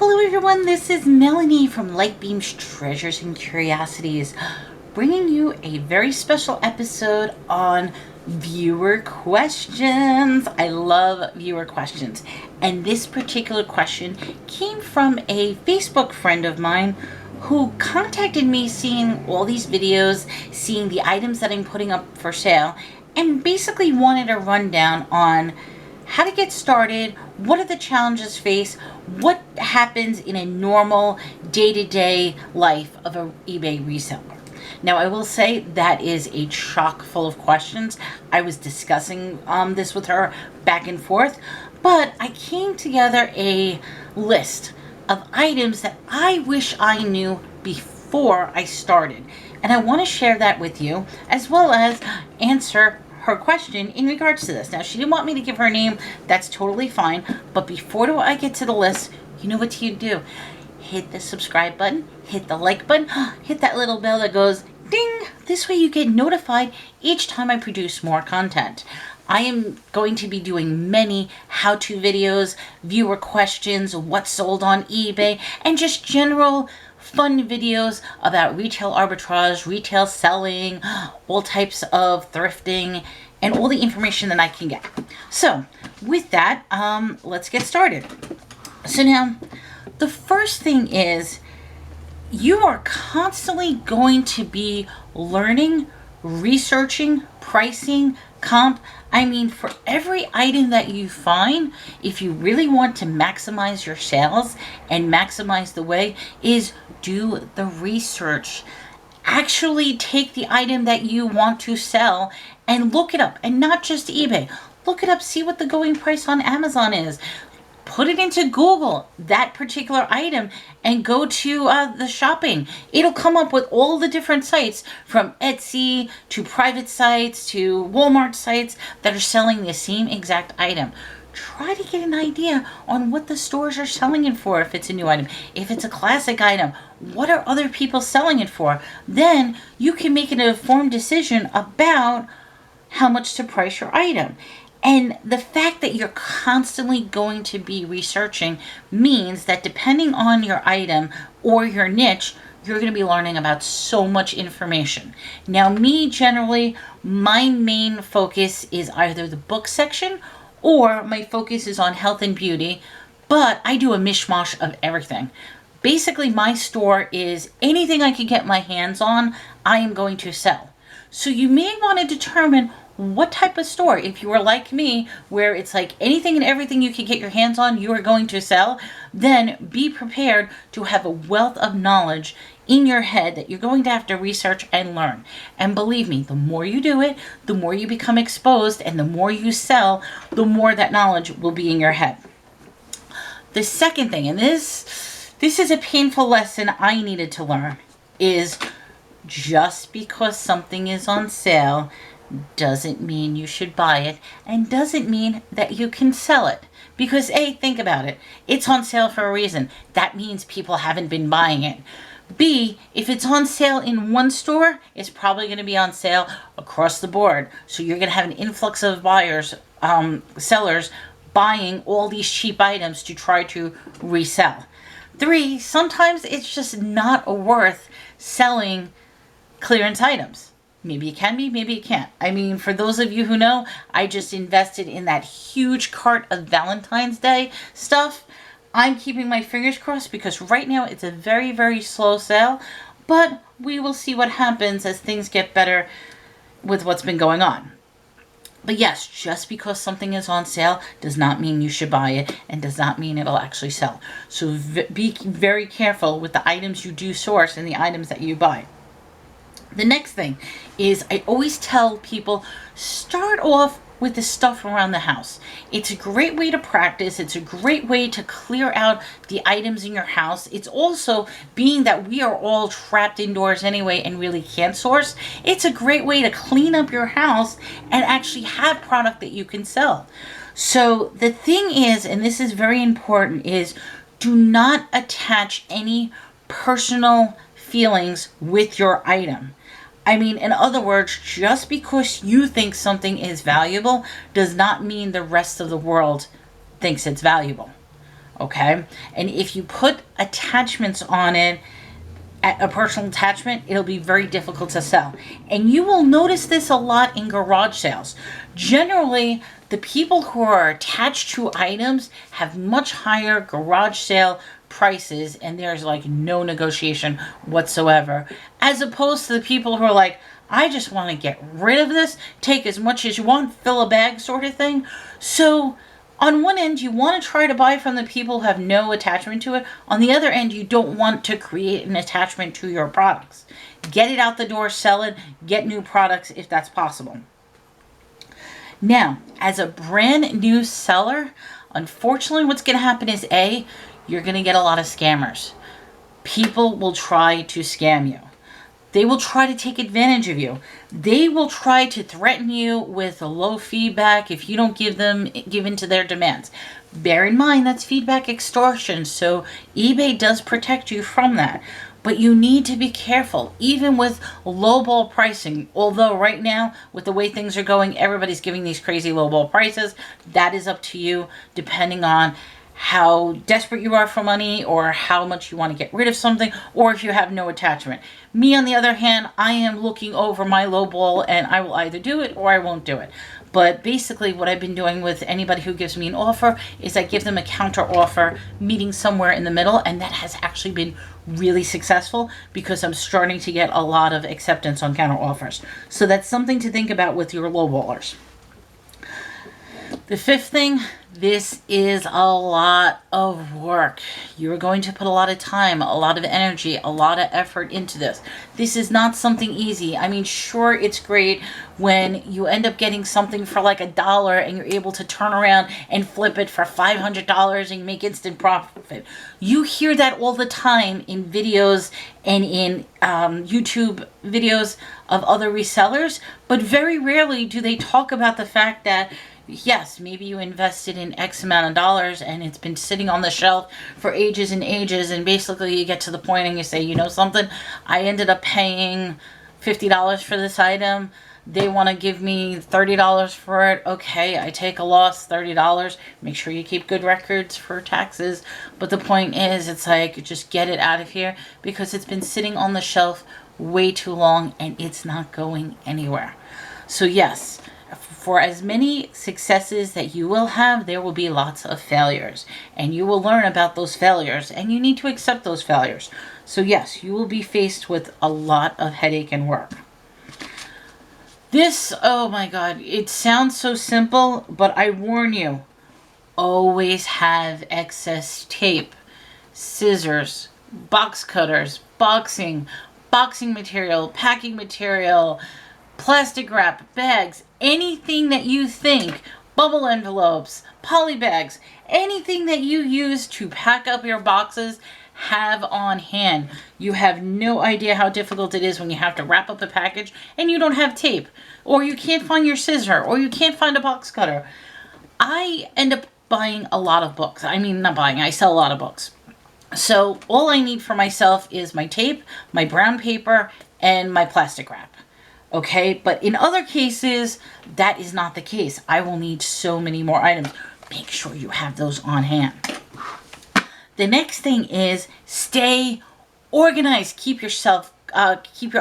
Hello everyone, this is Melanie from Lightbeam's Treasures and Curiosities, bringing you a very special episode on viewer questions. I love viewer questions, and this particular question came from a Facebook friend of mine who contacted me seeing all these videos, seeing the items that I'm putting up for sale, and basically wanted a rundown on how to get started, what are the challenges faced, what happens in a normal day-to-day life of an eBay reseller. Now, I will say that is a chock full of questions. I was discussing this with her back and forth, but I came together a list of items that I wish I knew before I started. And I want to share that with you, as well as answer her question in regards to this. Now, she didn't want me to give her name. That's totally fine. But before I get to the list, you know what you do. Hit the subscribe button, hit the like button, hit that little bell that goes ding. This way you get notified each time I produce more content. I am going to be doing many how-to videos, viewer questions, what's sold on eBay, and just general fun videos about retail arbitrage, retail selling, all types of thrifting, and all the information that I can get. So with that, let's get started. So now, the first thing is you are constantly going to be learning, researching, pricing, comp. I mean, for every item that you find, if you really want to maximize your sales and maximize the way, is do the research. Actually take the item that you want to sell and look it up, and not just eBay. Look it up, see what the going price on Amazon is. Put it into Google, that particular item, and go to the shopping. It'll come up with all the different sites, from Etsy to private sites to Walmart sites, that are selling the same exact item. Try to get an idea on what the stores are selling it for if it's a new item. If it's a classic item, what are other people selling it for? Then you can make an informed decision about how much to price your item. And the fact that you're constantly going to be researching means that depending on your item or your niche, you're going to be learning about so much information. Now, me, generally, my main focus is either the book section or my focus is on health and beauty, but I do a mishmash of everything. Basically, my store is anything I can get my hands on, I am going to sell. So you may want to determine what type of store. If you are like me, where it's like anything and everything you can get your hands on, you are going to sell, then be prepared to have a wealth of knowledge in your head that you're going to have to research and learn. And believe me, the more you do it, the more you become exposed, and the more you sell, the more that knowledge will be in your head. The second thing, and this is a painful lesson I needed to learn, is just because something is on sale doesn't mean you should buy it, and doesn't mean that you can sell it. Because A, think about it. It's on sale for a reason. That means people haven't been buying it. B, if it's on sale in one store, it's probably going to be on sale across the board. So you're going to have an influx of buyers, sellers, buying all these cheap items to try to resell. 3, sometimes it's just not worth selling clearance items. Maybe it can be, maybe it can't. I mean, for those of you who know, I just invested in that huge cart of Valentine's Day stuff. I'm keeping my fingers crossed because right now it's a very, very slow sale. But we will see what happens as things get better with what's been going on. But yes, just because something is on sale does not mean you should buy it, and does not mean it'll actually sell. So be very careful with the items you do source and the items that you buy. The next thing is, I always tell people, start off with the stuff around the house. It's a great way to practice. It's a great way to clear out the items in your house. It's also, being that we are all trapped indoors anyway and really can't source, it's a great way to clean up your house and actually have product that you can sell. So the thing is, and this is very important, is do not attach any personal feelings with your item. I mean, in other words, just because you think something is valuable does not mean the rest of the world thinks it's valuable. okay? And if you put attachments on it, a personal attachment, it'll be very difficult to sell. And you will notice this a lot in garage sales. Generally, the people who are attached to items have much higher garage sale prices, and there's like no negotiation whatsoever, as opposed to the people who are like, I just want to get rid of this, take as much as you want, fill a bag sort of thing. So on one end, you want to try to buy from the people who have no attachment to it. On the other end, you don't want to create an attachment to your products. Get it out the door, sell it, get new products if that's possible. Now, as a brand new seller, unfortunately, what's going to happen is you're going to get a lot of scammers. People will try to scam you. They will try to take advantage of you. They will try to threaten you with a low feedback if you don't give in to their demands. Bear in mind that's feedback extortion, so eBay does protect you from that. But you need to be careful, even with lowball pricing. Although right now, with the way things are going, everybody's giving these crazy lowball prices. That is up to you, depending on how desperate you are for money, or how much you want to get rid of something, or if you have no attachment. Me, on the other hand, I am looking over my lowball, and I will either do it or I won't do it. But basically what I've been doing with anybody who gives me an offer is I give them a counter offer, meeting somewhere in the middle, and that has actually been really successful because I'm starting to get a lot of acceptance on counter offers. So that's something to think about with your lowballers. The fifth thing, this is a lot of work. You're going to put a lot of time, a lot of energy, a lot of effort into this. This is not something easy. I mean, sure, it's great when you end up getting something for like $1 and you're able to turn around and flip it for $500 and you make instant profit. You hear that all the time in videos and in YouTube videos of other resellers, but very rarely do they talk about the fact that yes, maybe you invested in X amount of dollars and it's been sitting on the shelf for ages and ages, and basically you get to the point and you say, you know something, I ended up paying $50 for this item. They want to give me $30 for it. Okay, I take a loss, $30. Make sure you keep good records for taxes. But the point is, it's like, just get it out of here because it's been sitting on the shelf way too long and it's not going anywhere. So yes, for as many successes that you will have, there will be lots of failures. And you will learn about those failures, and you need to accept those failures. So yes, you will be faced with a lot of headache and work. This, oh my God, it sounds so simple, but I warn you, always have excess tape, scissors, box cutters, boxing material, packing material, plastic wrap, bags, anything that you think, bubble envelopes, poly bags, anything that you use to pack up your boxes, have on hand. You have no idea how difficult it is when you have to wrap up a package and you don't have tape, or you can't find your scissor, or you can't find a box cutter. I end up buying a lot of books. I mean, not buying, I sell a lot of books. So all I need for myself is my tape, my brown paper, and my plastic wrap. Okay, but in other cases, that is not the case. I will need so many more items. Make sure you have those on hand. The next thing is stay organized. Keep your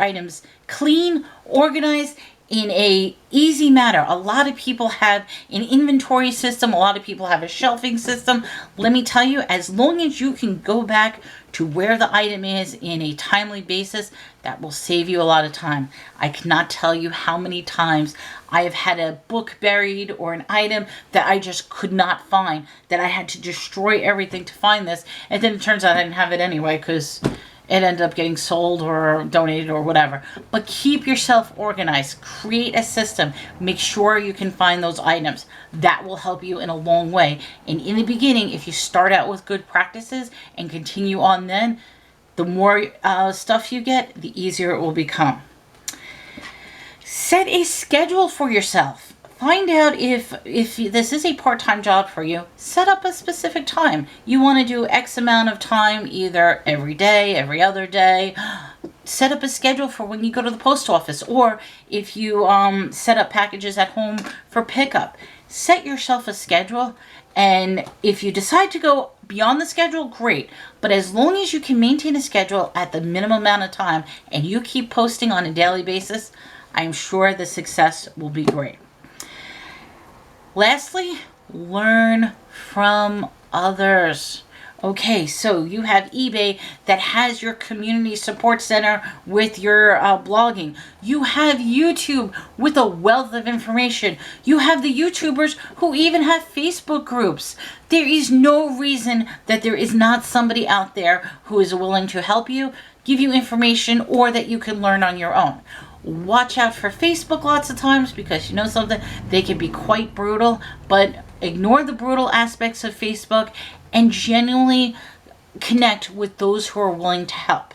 items clean, organized, in a easy manner. A lot of people have an inventory system. A lot of people have a shelving system. Let me tell you, as long as you can go back to where the item is in a timely basis, that will save you a lot of time. I cannot tell you how many times I have had a book buried or an item that I just could not find, that I had to destroy everything to find this, and then it turns out I didn't have it anyway because it ended up getting sold or donated or whatever. But keep yourself organized. Create a system. Make sure you can find those items. That will help you in a long way. And in the beginning, if you start out with good practices and continue on then, the more stuff you get, the easier it will become. Set a schedule for yourself. Find out if this is a part-time job for you. Set up a specific time. You want to do X amount of time, either every day, every other day. Set up a schedule for when you go to the post office, or if you set up packages at home for pickup. Set yourself a schedule And if you decide to go beyond the schedule, great. But as long as you can maintain a schedule at the minimum amount of time and you keep posting on a daily basis, I'm sure the success will be great. Lastly, learn from others. Okay, so you have eBay that has your community support center with your blogging. You have YouTube with a wealth of information. You have the YouTubers who even have Facebook groups. There is no reason that there is not somebody out there who is willing to help you, give you information, or that you can learn on your own. Watch out for Facebook lots of times, because you know something, they can be quite brutal, but ignore the brutal aspects of Facebook and genuinely connect with those who are willing to help.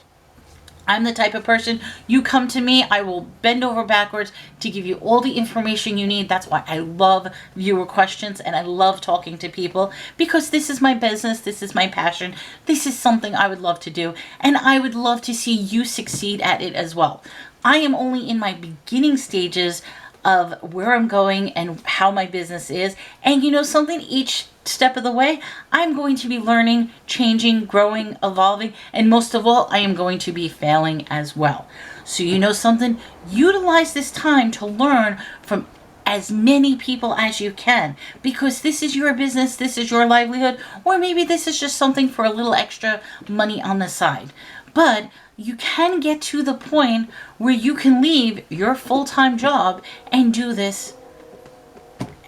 I'm the type of person, you come to me, I will bend over backwards to give you all the information you need. That's why I love viewer questions and I love talking to people, because this is my business, this is my passion, this is something I would love to do, and I would love to see you succeed at it as well. I am only in my beginning stages of where I'm going and how my business is. And you know something, each step of the way, I'm going to be learning, changing, growing, evolving, and most of all, I am going to be failing as well. So you know something, utilize this time to learn from as many people as you can, because this is your business, this is your livelihood, or maybe this is just something for a little extra money on the side. But you can get to the point where you can leave your full-time job and do this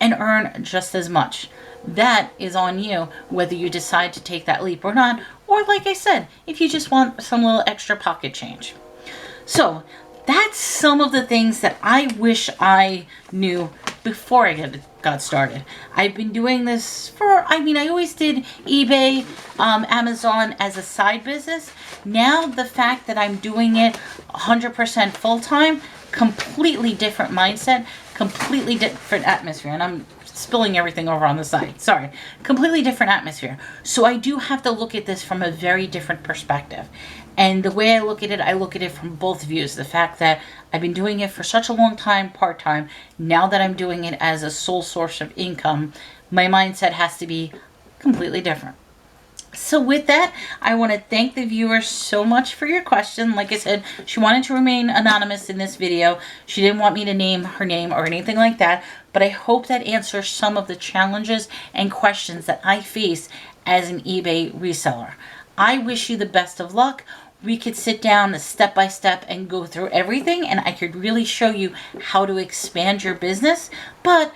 and earn just as much. That is on you, whether you decide to take that leap or not, or like I said, if you just want some little extra pocket change. So that's some of the things that I wish I knew before I got started. I've been doing this for, I always did eBay, Amazon as a side business. Now the fact that I'm doing it 100% full-time, completely different mindset, completely different atmosphere. And I'm spilling everything over on the side. Sorry. Completely different atmosphere. So I do have to look at this from a very different perspective. And the way I look at it from both views. The fact that I've been doing it for such a long time, part-time. Now that I'm doing it as a sole source of income, my mindset has to be completely different. So with that, I want to thank the viewers so much for your question. Like I said, she wanted to remain anonymous in this video. She didn't want me to name her name or anything like that. But I hope that answers some of the challenges and questions that I face as an eBay reseller. I wish you the best of luck. We could sit down step by step and go through everything, and I could really show you how to expand your business. But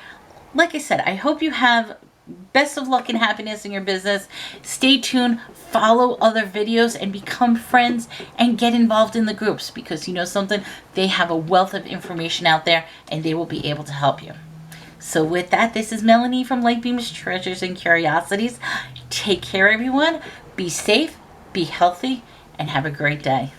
like I said, I hope you have best of luck and happiness in your business. Stay tuned, follow other videos, and become friends and get involved in the groups, because you know something, they have a wealth of information out there and they will be able to help you. So with that, this is Melanie from Lightbeam's Treasures and Curiosities. Take care, everyone. Be safe, be healthy, and have a great day.